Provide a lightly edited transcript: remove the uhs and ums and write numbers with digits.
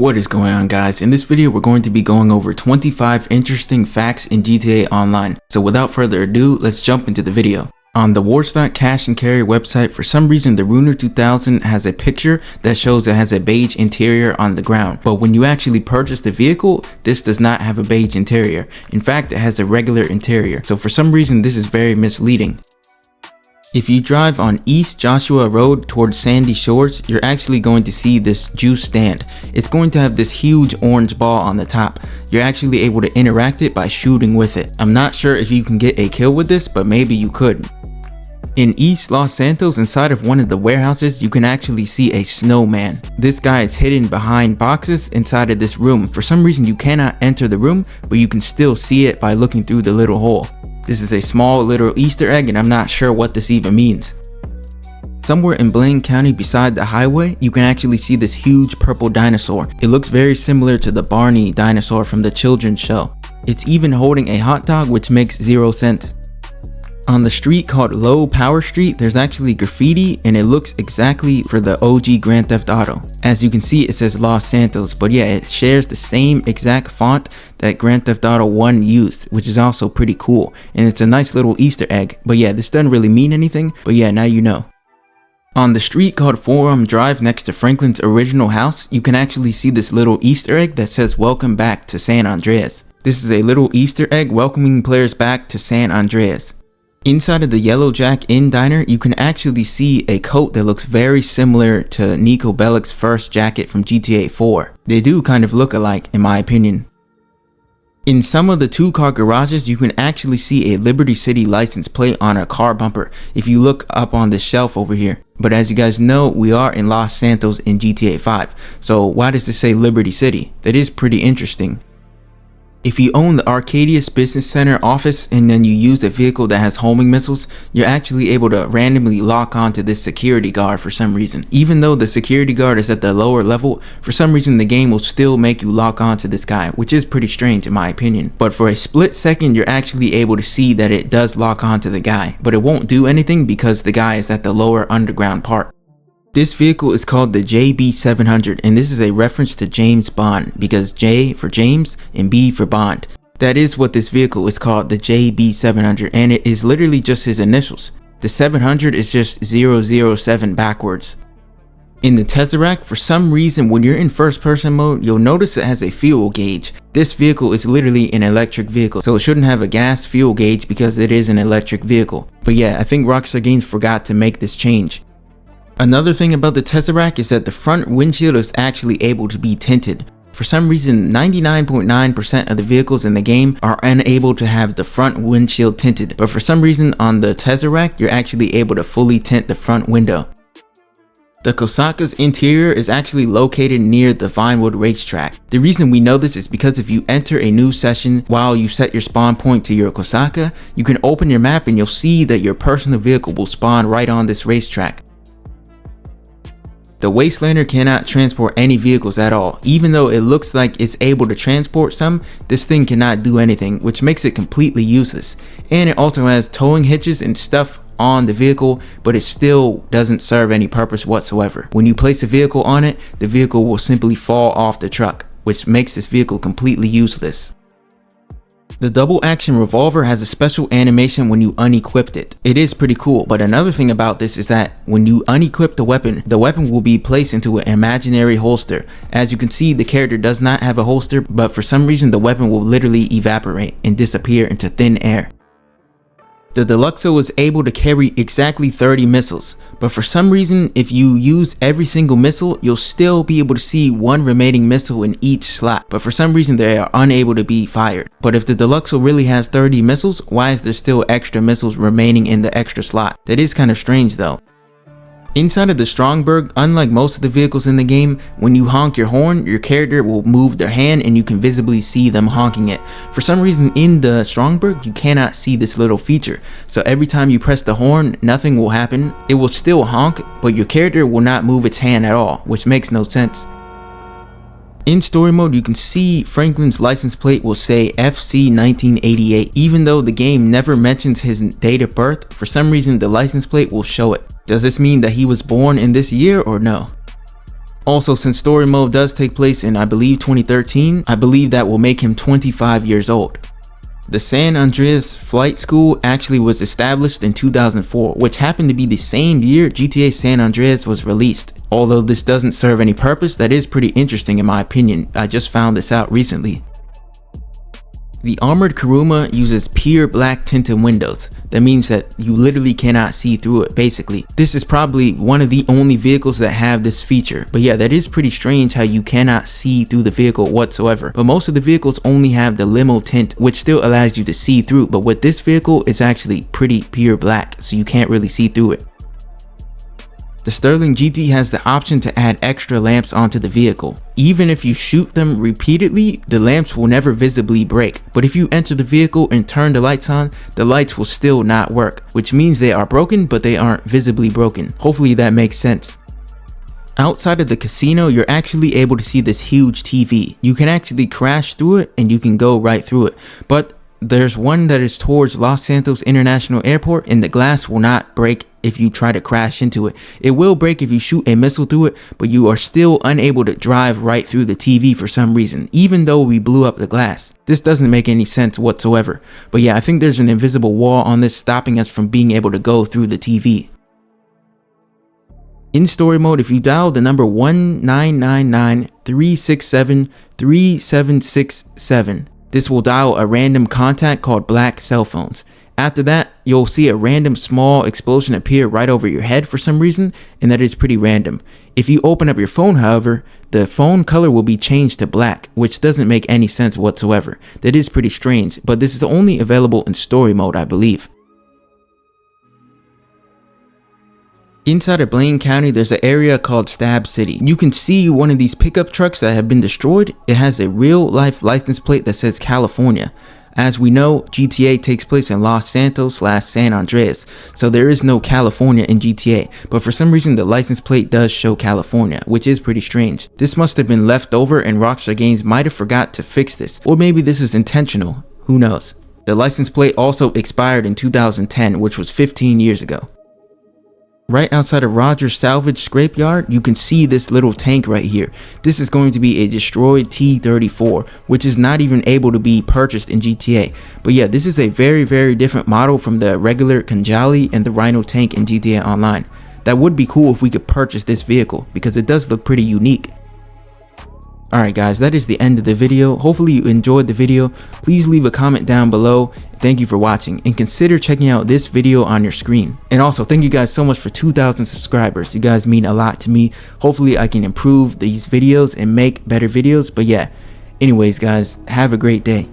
What is going on, guys? In this video we're going to be going over 25 interesting facts in GTA Online. So without further ado, let's jump into the video. On the Warstock Cash and Carry website, for some reason the Ruiner 2000 has a picture that shows it has a beige interior on the ground. But when you actually purchase the vehicle, this does not have a beige interior. In fact, it has a regular interior. So for some reason this is very misleading. If you drive on East Joshua Road towards Sandy Shores, you're actually going to see this juice stand. It's going to have this huge orange ball on the top. You're actually able to interact it by shooting with it. I'm not sure if you can get a kill with this, but maybe you could. In East Los Santos, inside of one of the warehouses, you can actually see a snowman. This guy is hidden behind boxes inside of this room. For some reason you cannot enter the room, but you can still see it by looking through the little hole. This is a small little Easter egg and I'm not sure what this even means. Somewhere in Blaine County beside the highway, you can actually see this huge purple dinosaur. It looks very similar to the Barney dinosaur from the children's show. It's even holding a hot dog, which makes zero sense. On the street called Low Power Street, there's actually graffiti and it looks exactly for the OG Grand Theft Auto. As you can see, it says Los Santos, but yeah, it shares the same exact font that Grand Theft Auto 1 used, which is also pretty cool. And it's a nice little Easter egg. But yeah, this doesn't really mean anything, but yeah, now you know. On the street called Forum Drive next to Franklin's original house, you can actually see this little Easter egg that says welcome back to San Andreas. This is a little Easter egg welcoming players back to San Andreas. Inside of the Yellow Jack Inn diner, you can actually see a coat that looks very similar to Nico Bellic's first jacket from GTA 4. They do kind of look alike in my opinion. In some of the two-car garages, you can actually see a Liberty City license plate on a car bumper if you look up on this shelf over here. But as you guys know, we are in Los Santos in GTA 5, so why does this say Liberty City? That is pretty interesting. If you own the Arcadius Business Center office and then you use a vehicle that has homing missiles, you're actually able to randomly lock onto this security guard for some reason. Even though the security guard is at the lower level, for some reason the game will still make you lock onto this guy, which is pretty strange in my opinion. But for a split second, you're actually able to see that it does lock onto the guy, but it won't do anything because the guy is at the lower underground part. This vehicle is called the JB700 and this is a reference to James Bond because J for James and B for Bond. That is what this vehicle is called, the JB700, and it is literally just his initials. The 700 is just 007 backwards. In the Tesseract, for some reason when you're in first person mode, you'll notice it has a fuel gauge. This vehicle is literally an electric vehicle, so it shouldn't have a gas fuel gauge because it is an electric vehicle. But yeah, I think Rockstar Games forgot to make this change. Another thing about the Tesseract is that the front windshield is actually able to be tinted. For some reason, 99.9% of the vehicles in the game are unable to have the front windshield tinted, but for some reason on the Tesseract, you're actually able to fully tint the front window. The Kosaka's interior is actually located near the Vinewood racetrack. The reason we know this is because if you enter a new session while you set your spawn point to your Kosaka, you can open your map and you'll see that your personal vehicle will spawn right on this racetrack. The Wastelander cannot transport any vehicles at all. Even though it looks like it's able to transport some, this thing cannot do anything, which makes it completely useless. And it also has towing hitches and stuff on the vehicle, but it still doesn't serve any purpose whatsoever. When you place a vehicle on it, the vehicle will simply fall off the truck, which makes this vehicle completely useless. The double action revolver has a special animation when you unequip it. It is pretty cool, but another thing about this is that when you unequip the weapon will be placed into an imaginary holster. As you can see, the character does not have a holster, but for some reason the weapon will literally evaporate and disappear into thin air. The Deluxo is able to carry exactly 30 missiles, but for some reason if you use every single missile, you'll still be able to see one remaining missile in each slot, but for some reason they are unable to be fired. But if the Deluxo really has 30 missiles, why is there still extra missiles remaining in the extra slot? That is kind of strange though. Inside of the Strongberg, unlike most of the vehicles in the game, when you honk your horn, your character will move their hand and you can visibly see them honking it. For some reason in the Strongberg, you cannot see this little feature. So every time you press the horn, nothing will happen. It will still honk, but your character will not move its hand at all, which makes no sense. In story mode, you can see Franklin's license plate will say FC 1988. Even though the game never mentions his date of birth, for some reason the license plate will show it. Does this mean that he was born in this year or no? Also, since story mode does take place in I believe 2013, I believe that will make him 25 years old. The San Andreas Flight School actually was established in 2004, which happened to be the same year GTA San Andreas was released. Although this doesn't serve any purpose, that is pretty interesting in my opinion. I just found this out recently. The armored Kuruma uses pure black tinted windows. That means that you literally cannot see through it basically. This is probably one of the only vehicles that have this feature. But yeah, that is pretty strange how you cannot see through the vehicle whatsoever. But most of the vehicles only have the limo tint, which still allows you to see through. But with this vehicle, it's actually pretty pure black, so you can't really see through it. The Sterling GT has the option to add extra lamps onto the vehicle. Even if you shoot them repeatedly, the lamps will never visibly break. But if you enter the vehicle and turn the lights on, the lights will still not work, which means they are broken, but they aren't visibly broken. Hopefully that makes sense. Outside of the casino, you're actually able to see this huge TV. You can actually crash through it and you can go right through it. But there's one that is towards Los Santos International Airport and the glass will not break if you try to crash into it. It will break if you shoot a missile through it, but you are still unable to drive right through the TV for some reason, even though we blew up the glass. This doesn't make any sense whatsoever. But yeah, I think there's an invisible wall on this stopping us from being able to go through the TV. In story mode, if you dial the number 1-999-367-3767, this will dial a random contact called black cell phones. After that, you'll see a random small explosion appear right over your head for some reason, and that is pretty random. If you open up your phone, however, the phone color will be changed to black, which doesn't make any sense whatsoever. That is pretty strange, but this is only available in story mode, I believe. Inside of Blaine County, there's an area called Stab City. You can see one of these pickup trucks that have been destroyed. It has a real life license plate that says California. As we know, GTA takes place in Los Santos/San Andreas, so there is no California in GTA, but for some reason the license plate does show California, which is pretty strange. This must have been left over and Rockstar Games might have forgot to fix this, or maybe this is intentional, who knows. The license plate also expired in 2010, which was 15 years ago. Right outside of Rogers Salvage Scrapeyard, you can see this little tank right here. This is going to be a destroyed T-34, which is not even able to be purchased in GTA. But yeah, this is a very, very different model from the regular Kanjali and the Rhino tank in GTA Online. That would be cool if we could purchase this vehicle, because it does look pretty unique. Alright guys, that is the end of the video. Hopefully you enjoyed the video. Please leave a comment down below. Thank you for watching and consider checking out this video on your screen. And also thank you guys so much for 2,000 subscribers. You guys mean a lot to me. Hopefully I can improve these videos and make better videos. But yeah, anyways guys, have a great day.